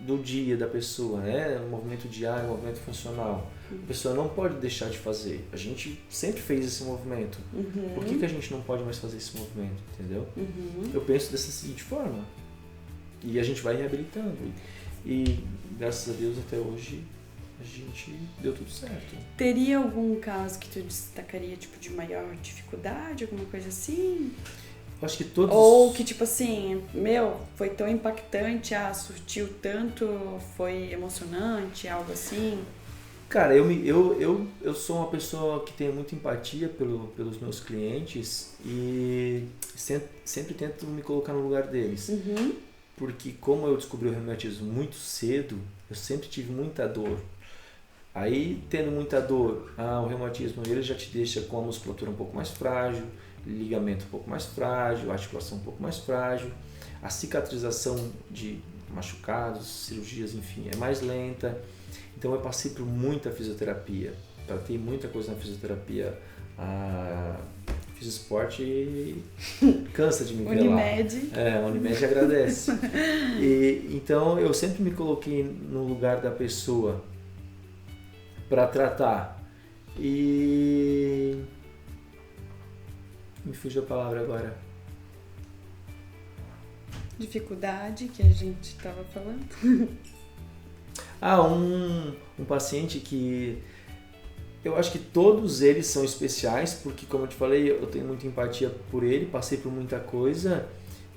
do dia da pessoa, né? Um movimento diário, um movimento funcional. A pessoa não pode deixar de fazer. A gente sempre fez esse movimento. Por que a gente não pode mais fazer esse movimento, entendeu? Eu penso dessa seguinte forma. E a gente vai reabilitando. E graças a Deus até hoje a gente deu tudo certo. Teria algum caso que tu destacaria, tipo, de maior dificuldade, alguma coisa assim? Eu acho que todos... Ou que, tipo assim, foi tão impactante, surtiu tanto, foi emocionante, algo assim? Cara, eu sou uma pessoa que tem muita empatia pelos meus clientes e sempre tento me colocar no lugar deles. Porque como eu descobri o reumatismo muito cedo, eu sempre tive muita dor. Aí, tendo muita dor, o reumatismo ele já te deixa com a musculatura um pouco mais frágil, ligamento um pouco mais frágil, articulação um pouco mais frágil, a cicatrização de machucados, cirurgias, enfim, é mais lenta. Então eu passei por muita fisioterapia, tratei muita coisa na fisioterapia, fiz esporte e cansa de me ver Unimed. lá. A Unimed agradece. Então eu sempre me coloquei no lugar da pessoa para tratar. E me fugiu a palavra agora. Dificuldade que a gente estava falando. Um paciente que eu acho que todos eles são especiais, porque como eu te falei, eu tenho muita empatia por ele, passei por muita coisa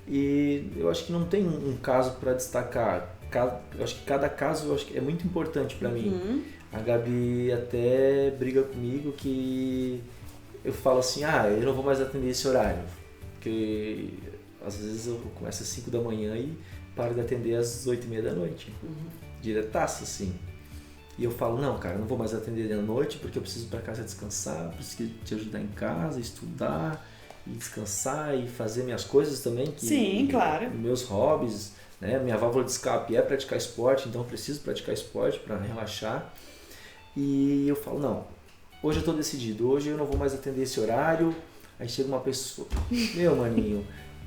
e eu acho que não tem um caso para destacar. Eu acho que cada caso é muito importante para mim. A Gabi até briga comigo que eu falo assim, eu não vou mais atender esse horário, porque às vezes eu começo às 5 da manhã e paro de atender às 8h30 da noite. Diretaço, assim. E eu falo, não, cara, eu não vou mais atender à noite porque eu preciso ir pra casa descansar, preciso te ajudar em casa, estudar e descansar e fazer minhas coisas também. Sim, claro. Meus hobbies, né? Minha válvula de escape é praticar esporte, então eu preciso praticar esporte para relaxar. E eu falo, não, hoje eu tô decidido, hoje eu não vou mais atender esse horário. Aí chega uma pessoa, meu maninho,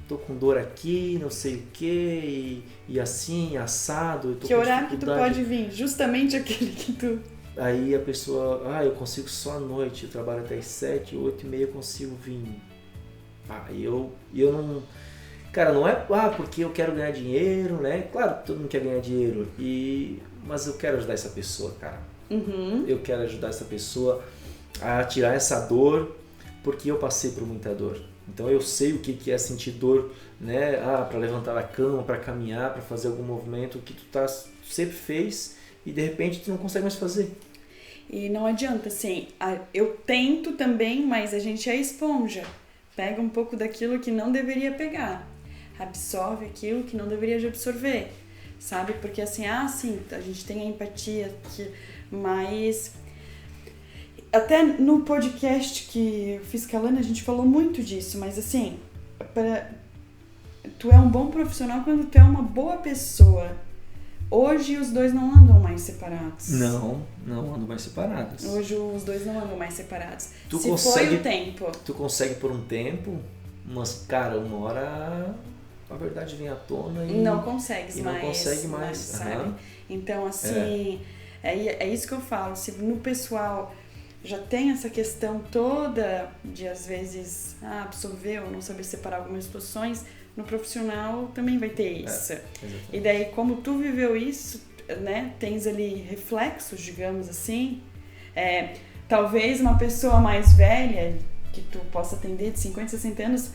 tô com dor aqui, não sei o que, e assim, assado. Eu tô que com horário que tu pode vir? Justamente aquele que tu... Aí a pessoa, eu consigo só à noite, eu trabalho até às 7, 8h30 eu consigo vir. E eu não... Cara, não é porque eu quero ganhar dinheiro, né? Claro que todo mundo quer ganhar dinheiro, mas eu quero ajudar essa pessoa, cara. Eu quero ajudar essa pessoa a tirar essa dor, porque eu passei por muita dor. Então eu sei o que é sentir dor, né? Para levantar da cama, para caminhar, para fazer algum movimento que tu sempre fez e de repente tu não consegue mais fazer. E não adianta, assim, eu tento também, mas a gente é esponja. Pega um pouco daquilo que não deveria pegar, absorve aquilo que não deveria de absorver, sabe? Porque assim, sim, a gente tem a empatia, mas... Até no podcast que eu fiz com a Lana, a gente falou muito disso, mas assim, tu é um bom profissional quando tu é uma boa pessoa. Hoje os dois não andam mais separados. Não andam mais separados. Hoje os dois não andam mais separados. Foi o tempo. Tu consegue por um tempo, mas cara, uma hora a verdade vem à tona e... Não consegues mais. Não consegue mais, sabe? Então assim, é isso que eu falo. Se no pessoal... já tem essa questão toda de, às vezes, absorver ou não saber separar algumas situações, no profissional também vai ter isso. E daí, como tu viveu isso, né, tens ali reflexos, digamos assim, talvez uma pessoa mais velha, que tu possa atender de 50, 60 anos,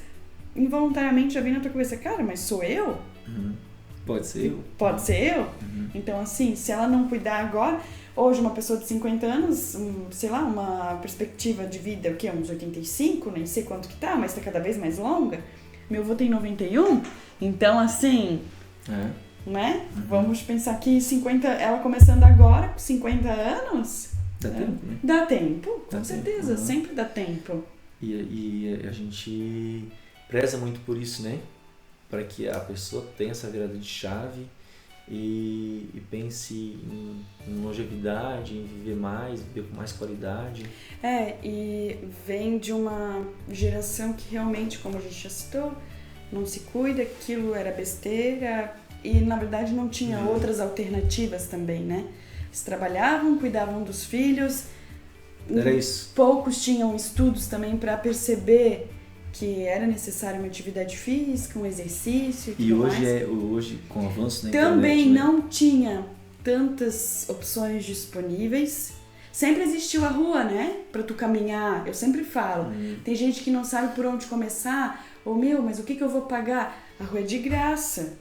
involuntariamente já vem na tua cabeça, cara, mas sou eu? Pode ser eu. Pode ser eu? Então, assim, se ela não cuidar agora... Hoje, uma pessoa de 50 anos, sei lá, uma perspectiva de vida, o quê? Uns 85, nem sei quanto que tá, mas tá cada vez mais longa. Meu avô tem 91, então assim, né? Vamos pensar que 50, ela começando agora, com 50 anos... Dá tempo, né? Dá tempo, com certeza, sempre dá tempo. E a gente preza muito por isso, né? Para que a pessoa tenha essa virada de chave e pense em longevidade, em viver mais, viver com mais qualidade. E vem de uma geração que realmente, como a gente já citou, não se cuida, aquilo era besteira, e na verdade não tinha outras alternativas também, né? Eles trabalhavam, cuidavam dos filhos. Era isso. Poucos tinham estudos também para perceber que era necessária uma atividade física, um exercício e tudo mais. Hoje, com o avanço na também internet, não tinha tantas opções disponíveis. Sempre existiu a rua, né? Pra tu caminhar. Eu sempre falo. Tem gente que não sabe por onde começar. Mas o que eu vou pagar? A rua é de graça.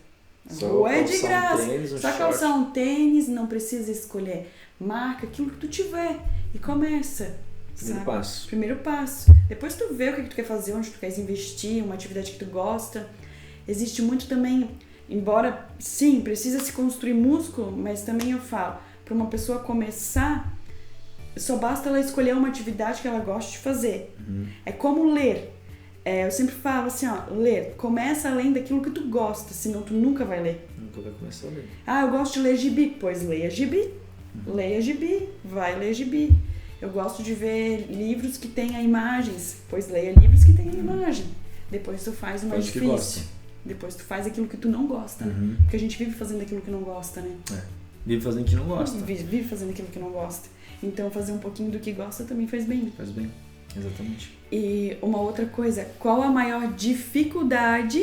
A rua é de graça. Só calçar um tênis, não precisa escolher marca, aquilo que tu tiver. E começa. Primeiro passo. Depois tu vê o que tu quer fazer, onde tu queres investir, uma atividade que tu gosta. Existe muito também, embora, sim, precisa se construir músculo, mas também eu falo, para uma pessoa começar, só basta ela escolher uma atividade que ela gosta de fazer. É como ler. Eu sempre falo assim, ler. Começa a ler daquilo que tu gosta, senão tu nunca vai ler. Nunca vai começar a ler. Eu gosto de ler gibi. Pois leia gibi. Leia gibi. Vai ler gibi. Eu gosto de ver livros que tenham imagens. Pois leia livros que tenham imagem. Depois tu faz o mais difícil. Depois tu faz aquilo que tu não gosta. Porque a gente vive fazendo aquilo que não gosta, né? Vive fazendo aquilo que não gosta. Vive fazendo aquilo que não gosta. Então fazer um pouquinho do que gosta também faz bem. Faz bem, exatamente. E uma outra coisa, qual a maior dificuldade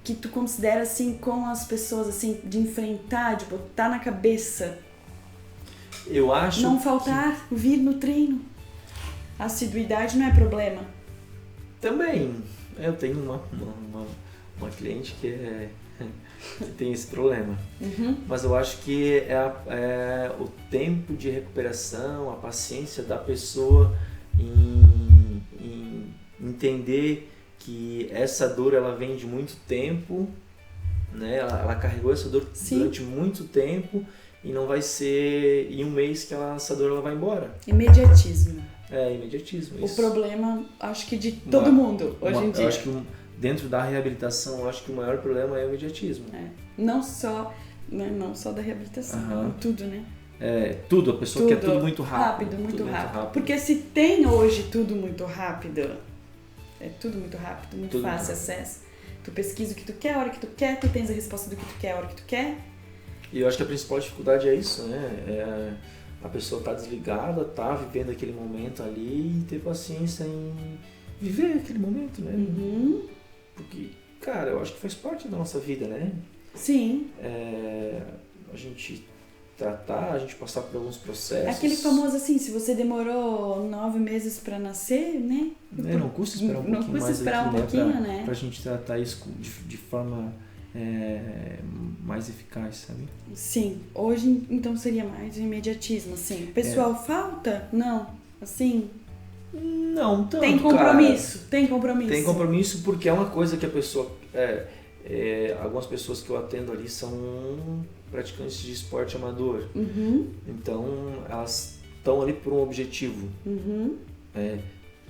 que tu considera assim com as pessoas assim de enfrentar, de botar na cabeça? Eu acho não faltar vir no treino. A assiduidade não é problema. Também. Eu tenho uma cliente que tem esse problema. Mas eu acho que é o tempo de recuperação, a paciência da pessoa em entender que essa dor ela vem de muito tempo, né? Ela carregou essa dor durante muito tempo e não vai ser em um mês que essa dor ela vai embora. Imediatismo. Imediatismo. O problema, acho que de todo mundo hoje em dia. Eu acho que dentro da reabilitação, eu acho que o maior problema é o imediatismo. Não só da reabilitação, tudo, né? Tudo, a pessoa quer tudo muito rápido. Muito rápido. Porque se tem hoje tudo muito rápido, é tudo muito rápido, muito tudo fácil acesso. Tu pesquisa o que tu quer, a hora que tu quer, tu tens a resposta do que tu quer, a hora que tu quer. E eu acho que a principal dificuldade é isso, né? A pessoa tá desligada, tá vivendo aquele momento ali e ter paciência em viver aquele momento, né? Porque, cara, eu acho que faz parte da nossa vida, né? Sim. A gente tratar, a gente passar por alguns processos. Aquele famoso assim, se você demorou 9 meses pra nascer, né? Não custa esperar um pouquinho mais. Não custa esperar um pouquinho, né? Pra gente tratar isso de forma mais eficaz, sabe? Sim. Hoje, então, seria mais o imediatismo, assim. O pessoal falta? Não. Assim... Não tanto, Tem compromisso, cara. Tem compromisso porque é uma coisa que a pessoa... algumas pessoas que eu atendo ali são praticantes de esporte amador. Então, elas estão ali por um objetivo.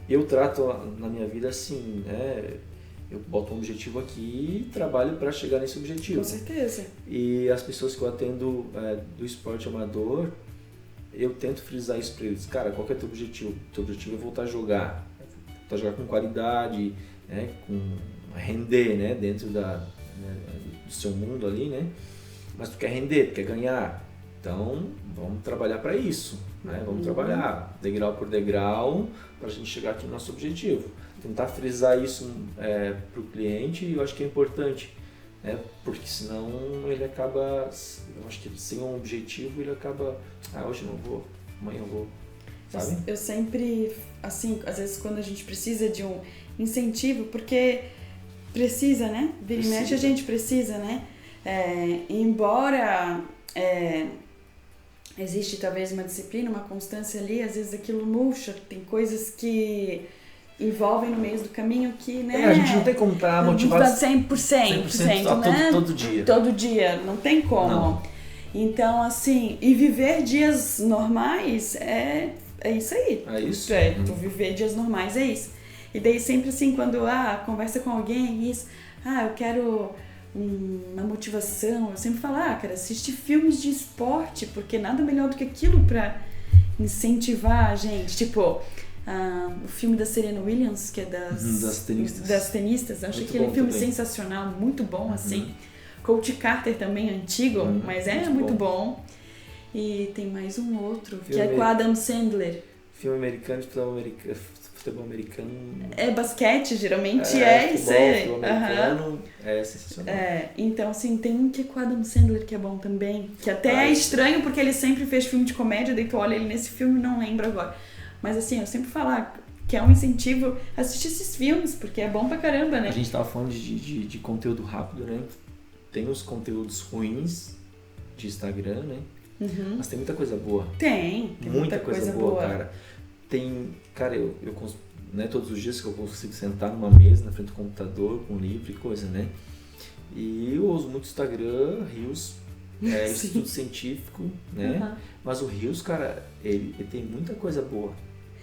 Eu trato na minha vida assim, né? Eu boto um objetivo aqui e trabalho para chegar nesse objetivo. Com certeza. E as pessoas que eu atendo do esporte amador, eu tento frisar isso para eles. Cara, qual que é o teu objetivo? Teu objetivo é voltar a jogar. Voltar a jogar com qualidade, né? Com render, né? Dentro do seu mundo ali, né? Mas tu quer render, tu quer ganhar. Então, vamos trabalhar para isso, né? Vamos trabalhar degrau por degrau para a gente chegar aqui no nosso objetivo. Tentar frisar isso para o cliente, eu acho que é importante, né? Porque senão ele acaba, eu acho que sem um objetivo ele acaba, hoje não vou, amanhã eu vou, sabe? Eu sempre, assim, às vezes quando a gente precisa de um incentivo, porque precisa, né? Vira e mexe a gente precisa, né? Embora existe talvez uma disciplina, uma constância ali, às vezes aquilo murcha, tem coisas que envolvem no meio do caminho que, né? A gente não tem como estar motivado 100%, né? Todo dia. Todo dia, não tem como. Não. Então, assim, e viver dias normais é isso aí. É isso? Tu viver dias normais é isso. E daí sempre assim, quando conversa com alguém, isso, eu quero uma motivação, eu sempre falo, cara, assiste filmes de esporte, porque nada melhor do que aquilo pra incentivar a gente. Tipo, o filme da Serena Williams, que é Das tenistas. Das tenistas. Acho Muito aquele bom filme também. sensacional, muito bom, assim. Coach Carter também, antigo, mas é muito bom. E tem mais um outro, que é com a Adam Sandler. Filme americano de futebol americano. É basquete, geralmente isso. Futebol americano é sensacional. Então, assim, tem um que é com o Adam Sandler que é bom também. Que até é estranho, porque ele sempre fez filme de comédia, daí tu olha ele nesse filme e não lembro agora. Mas assim, eu sempre falo que é um incentivo assistir esses filmes, porque é bom pra caramba, né? A gente tava falando de conteúdo rápido, né? Tem os conteúdos ruins de Instagram, né? Mas tem muita coisa boa. Tem muita coisa boa, cara. Cara, eu né, todos os dias que eu consigo sentar numa mesa na frente do computador com livro e coisa, né? E eu uso muito Instagram, Reels, estudo científico, né? Mas o Reels, cara, ele tem muita coisa boa.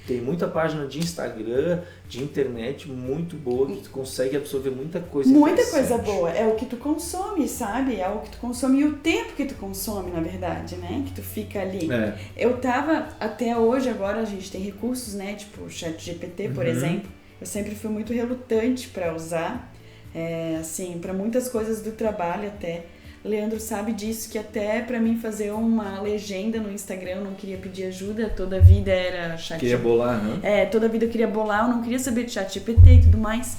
Tem muita página de Instagram, de internet muito boa, que tu consegue absorver muita coisa. Muita coisa boa. É o que tu consome, sabe? É o que tu consome e o tempo que tu consome, na verdade, né? Que tu fica ali. Eu tava, até hoje, agora a gente tem recursos, né? Tipo o ChatGPT, por exemplo. Eu sempre fui muito relutante pra usar, assim, pra muitas coisas do trabalho até. Leandro sabe disso, que até pra mim fazer uma legenda no Instagram eu não queria pedir ajuda, toda a vida era chat. Queria bolar, né? Toda a vida eu queria bolar, eu não queria saber de ChatGPT e tudo mais.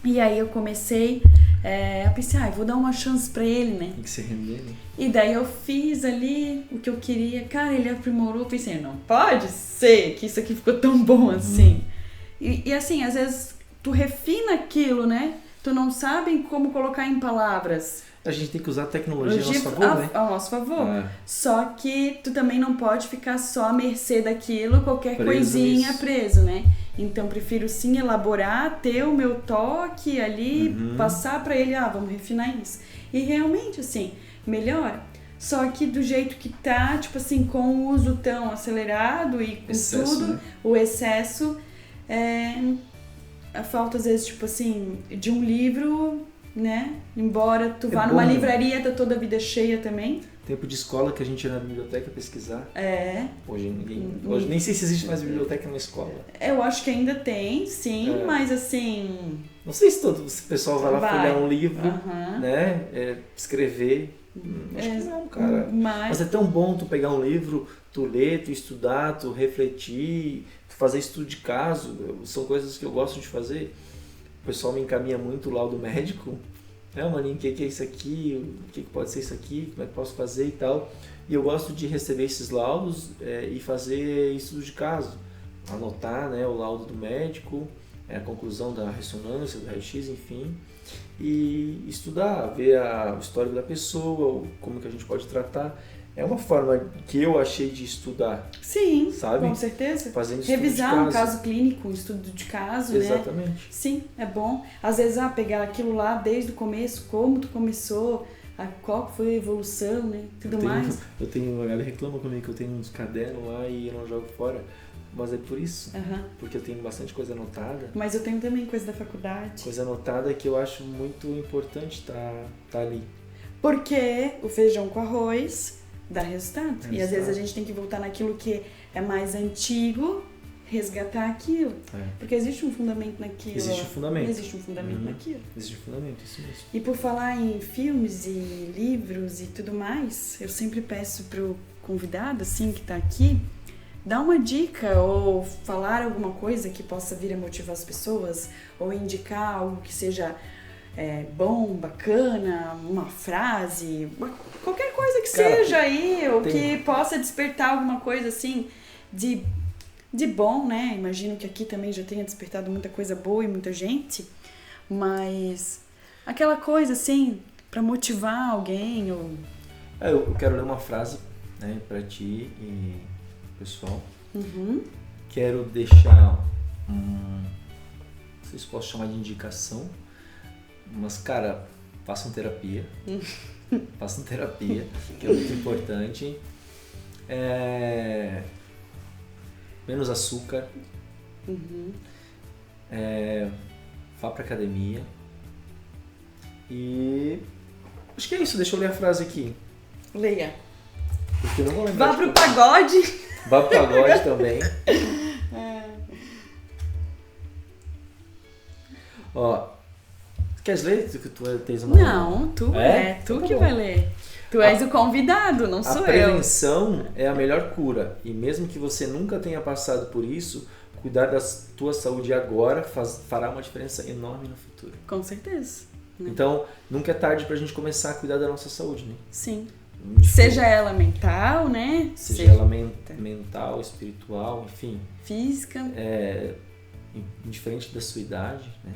E aí eu comecei a pensar, vou dar uma chance pra ele, né? Tem que se render, né? E daí eu fiz ali o que eu queria, cara, ele aprimorou, eu pensei, não pode ser que isso aqui ficou tão bom assim. E assim, às vezes tu refina aquilo, né? Tu não sabe como colocar em palavras. A gente tem que usar a tecnologia a nosso favor, né? Ao nosso favor. Só que tu também não pode ficar só à mercê daquilo, qualquer coisinha preso, né? Então, prefiro sim elaborar, ter o meu toque ali, passar pra ele, vamos refinar isso. E realmente, assim, melhora. Só que do jeito que tá, tipo assim, com o uso tão acelerado e com tudo, né? O excesso, a falta às vezes, tipo assim, de um livro, né? Embora tu vá numa livraria, tá toda a vida cheia também. Tempo de escola que a gente ia na biblioteca pesquisar. Hoje hoje nem sei se existe mais biblioteca na escola. Eu acho que ainda tem, sim, mas assim... Não sei se todo o pessoal vai lá folhear um livro, né? Escrever. Acho que não, cara. Mas é tão bom tu pegar um livro, tu ler, tu estudar, tu refletir, tu fazer estudo de caso. São coisas que eu gosto de fazer. O pessoal me encaminha muito o laudo médico. Maninho, o que é isso aqui? O que pode ser isso aqui? Como é que posso fazer e tal? E eu gosto de receber esses laudos e fazer estudo de caso. Anotar, né, o laudo do médico, a conclusão da ressonância, do raio-x, enfim. E estudar, ver o histórico da pessoa, como que a gente pode tratar. É uma forma que eu achei de estudar. Sim, sabe? Com certeza. Fazendo estudo revisar de um caso clínico, um estudo de caso, né? Exatamente. Sim, é bom. Às vezes, pegar aquilo lá desde o começo, como tu começou, qual foi a evolução, né? Tudo mais. A galera reclama comigo que eu tenho uns cadernos lá e eu não jogo fora. Mas é por isso, porque eu tenho bastante coisa anotada. Mas eu tenho também coisa da faculdade. Coisa anotada que eu acho muito importante tá ali. Porque o feijão com arroz dá resultado. E às vezes a gente tem que voltar naquilo que é mais antigo, resgatar aquilo. Porque existe um fundamento naquilo. Existe um fundamento. Existe um fundamento naquilo. Existe um fundamento, isso mesmo. E por falar em filmes e livros e tudo mais, eu sempre peço pro convidado, assim, que tá aqui, dar uma dica ou falar alguma coisa que possa vir a motivar as pessoas ou indicar algo que seja bom, bacana, uma frase, qualquer coisa que seja aí, ou que possa despertar alguma coisa assim de bom, né? Imagino que aqui também já tenha despertado muita coisa boa e muita gente, mas aquela coisa assim, pra motivar alguém ou... Eu quero ler uma frase, né, pra ti e pessoal. Quero deixar não sei se posso chamar de indicação, mas cara, façam terapia. Façam terapia, que é muito importante. Menos açúcar. Vá pra academia. E acho que é isso, deixa eu ler a frase aqui. Leia. Porque eu não vou lembrar. Vá pro pagode. Vá pro pagode também. Ó, queres ler? Que tu tens uma... Não, tu tu que vai ler. Tu és o convidado, não sou eu. A prevenção é a melhor cura. E mesmo que você nunca tenha passado por isso, cuidar da tua saúde agora fará uma diferença enorme no futuro. Com certeza. Né? Então, nunca é tarde pra gente começar a cuidar da nossa saúde, né? Sim. Seja ela mental, né? Seja ela mental, espiritual, enfim. Física. Indiferente da sua idade, né?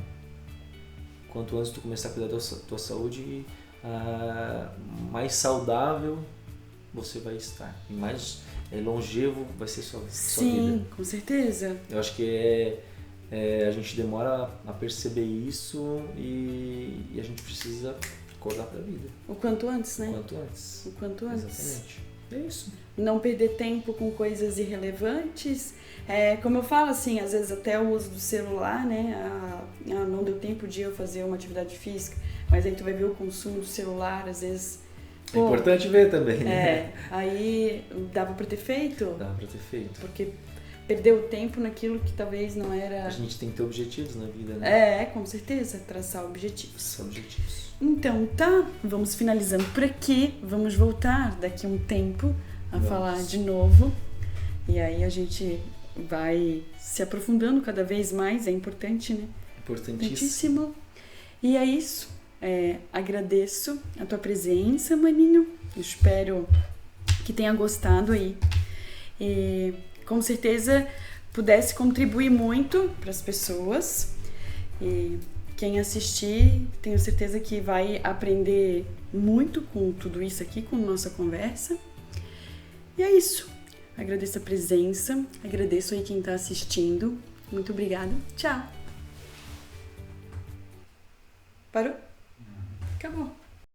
Quanto antes tu começar a cuidar da tua saúde, mais saudável você vai estar. E mais longevo vai ser sua vida. Sim, com certeza. Eu acho que a gente demora a perceber isso e a gente precisa acordar pra vida. O quanto antes, né? O quanto antes. O quanto antes. Exatamente. É isso. Não perder tempo com coisas irrelevantes. Como eu falo, assim, às vezes até o uso do celular, né? Não deu tempo de eu fazer uma atividade física, mas aí tu vai ver o consumo do celular, às vezes... É importante ver também. Aí dava pra ter feito. Dava pra ter feito. Porque perdeu tempo naquilo que talvez não era... A gente tem que ter objetivos na vida, né? Com certeza, traçar objetivos. São objetivos. Então tá, vamos finalizando por aqui. Vamos voltar daqui a um tempo a falar de novo. E aí a gente vai se aprofundando cada vez mais, é importante, né? Importantíssimo. E é isso. Agradeço a tua presença, maninho. Espero que tenha gostado aí. E com certeza pudesse contribuir muito para as pessoas. E quem assistir, tenho certeza que vai aprender muito com tudo isso aqui, com nossa conversa. E é isso. Agradeço a presença, agradeço aí quem está assistindo. Muito obrigada. Tchau. Parou? Acabou.